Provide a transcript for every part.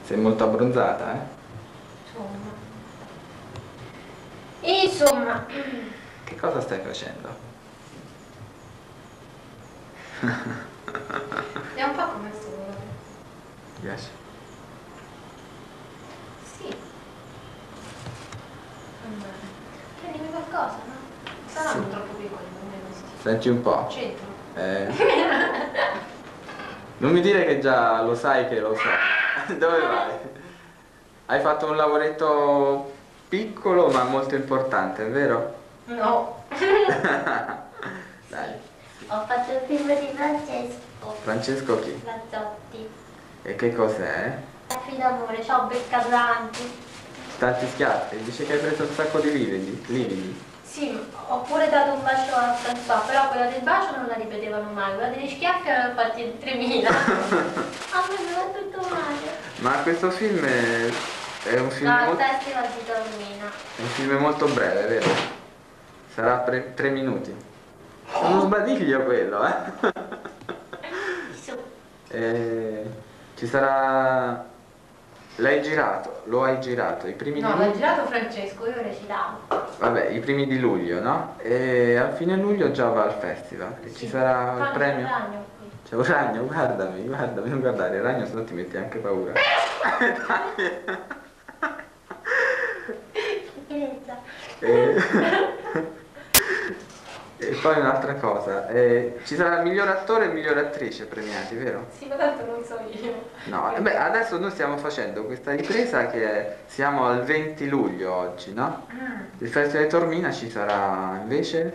Sei molto abbronzata, eh? Insomma. Che cosa stai facendo? È un po' come sto colore. Ti piace? Sì. Prendimi qualcosa, no? Saranno troppo piccoli per me questi. Senti un po'. Centro. Non mi dire che già lo sai che lo so. Dove vai? Hai fatto un lavoretto piccolo ma molto importante, vero? No. Dai. Ho fatto il film di Francesco Francesco chi? Lazzotti. E che cos'è? Schiaffi d'amore, ci ho beccato tanti. Tanti schiaffi? Dice che hai preso un sacco di lividi. Sì, ho pure dato un bacio a François, però quella del bacio non la ripetevano mai, quella degli schiaffi aveva fatti 3000. A me mi va tutto male. Ma questo film è un film No, il molto... festival di Taormina. È un film molto breve, vero? Sarà 3 minuti. È uno sbadiglio quello, eh? Su. Ci sarà... L'hai girato, lo hai girato, i primi No, di l'ha luglio... girato Francesco, io recitavo. Vabbè, i primi di luglio, no? E a fine luglio già va al festival e ci sarà il premio. Ragno qui. C'è un ragno, guardami, non guardare il ragno, se no ti metti anche paura. Finezza. E... e poi un'altra cosa, ci sarà il miglior attore e il miglior attrice premiati, vero? Sì, ma tanto non so io. No, beh, adesso noi stiamo facendo questa ripresa siamo al 20 luglio oggi, no? Il Festival di Taormina ci sarà invece...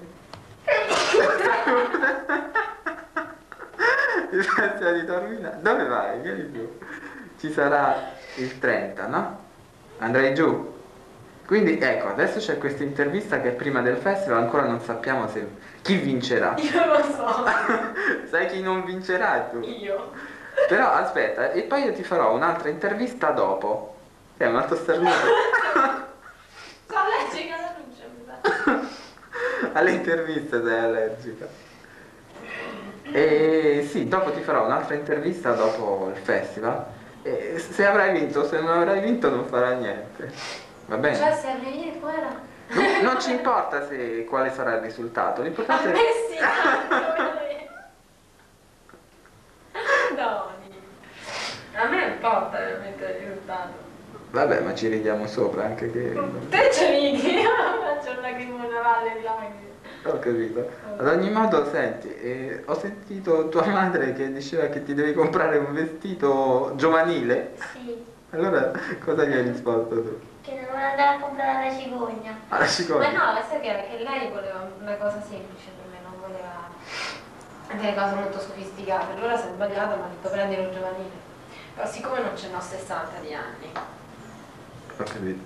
Il Festival di Taormina, dove vai? Vieni giù. Ci sarà il 30, no? Andrai giù. Quindi ecco, adesso c'è questa intervista che è prima del festival, ancora non sappiamo chi vincerà. Io lo so. Sai chi non vincerà tu? Io. Però aspetta, e poi io ti farò un'altra intervista dopo. È un altro starnuto. Sono allergica alla luce, mi sa. Alle interviste sei allergica. E sì, dopo ti farò un'altra intervista dopo il festival. E se avrai vinto, se non avrai vinto non farà niente. Va bene? Cioè, se arrivi qua Non ci importa quale sarà il risultato, a l'importante me è... sì, tanto. No, a me non importa veramente il risultato. Vabbè, ma ci ridiamo sopra, anche che... Te ci ridi, io faccio un lacrimone valle di lacrime. Ho capito. Ad ogni modo, senti, ho sentito tua madre che diceva che ti devi comprare un vestito giovanile. Sì. Allora, cosa gli hai risposto tu? Che devo andare a comprare la cicogna. Alla Ma cicogna? no, ma sai che era che lei voleva una cosa semplice per me, non voleva delle cose molto sofisticate. Allora si è sbagliata, mi ha detto prendi lo giovanile. Però siccome non ce n'ho 60 di anni. Ho capito.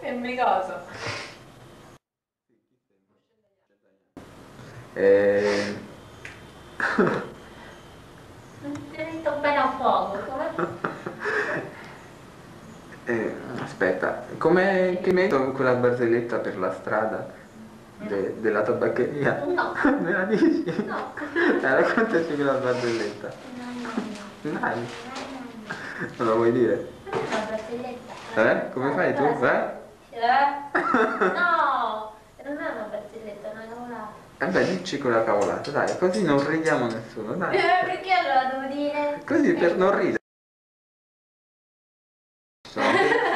È un coso. Ti ho detto bene a fuoco, come? Aspetta, che metto quella barzelletta per la strada della tabaccheria? No. Me la dici? No. Raccontaci quella barzelletta. No. Dai, non la vuoi dire? Una barzelletta. Come fai tu? No, non è una barzelletta, è una cavolata. Beh, dici quella cavolata, dai, così non ridiamo nessuno, dai. Perché allora devo dire? Così per non ridere. Sono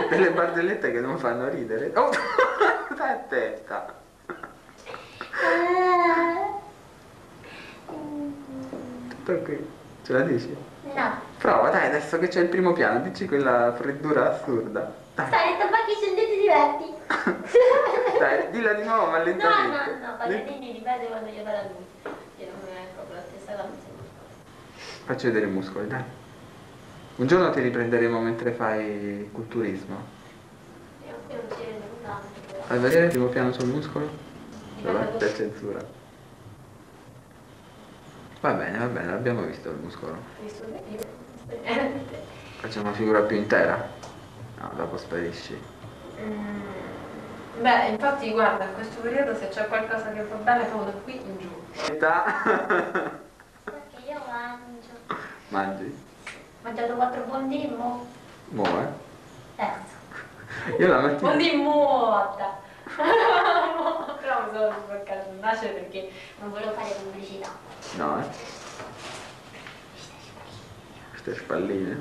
delle barzellette che non fanno ridere. Oh, stai attenta. Tutto qui. Ce la dici? No. Prova, dai, adesso che c'è il primo piano, dici quella freddura assurda. Dai, Stai, i tabacchi sono tutti diverti. dai, dilla di nuovo, ma lentamente. No, Paganini ripete quando io parlo a lui. Che non è proprio la stessa cosa. Facci vedere i muscoli, dai. Un giorno ti riprenderemo mentre fai culturismo. Io qui non ci vedo tanto. Fai vedere il primo piano sul muscolo? Vabbè, per censura. Va bene, abbiamo visto il muscolo. Facciamo una figura più intera. No, dopo sparisci. Beh, infatti guarda, in questo periodo se c'è qualcosa che va bene proprio da qui in giù. Perché io mangio. Mangi? Ho mangiato 4 fondini, mo Mo, terzo. Io la mattina... Buondì muotta. Però mi sono sporcato il naso perché Non volevo fare pubblicità. No, Queste spalline.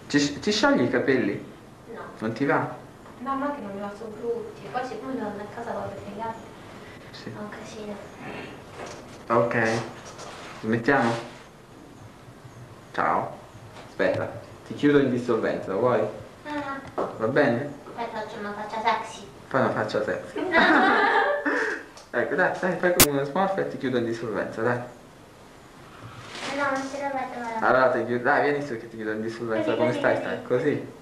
Ti sciogli i capelli? No. Non ti va? no, ma che non mi va so brutti. E poi siccome torno a casa vado per i gatti, Sì. è un casino. Ok. Smettiamo? Ciao. Aspetta, ti chiudo in dissolvenza, lo vuoi? Ah, Va bene? poi faccio una faccia sexy. Fai una faccia sexy. Ecco, dai, fai come uno smorfio e ti chiudo in dissolvenza, dai. No, non ce la faccio. Allora ti chiudo, dai, vieni su che ti chiudo in dissolvenza. Così, Come così, stai? così. Stai così?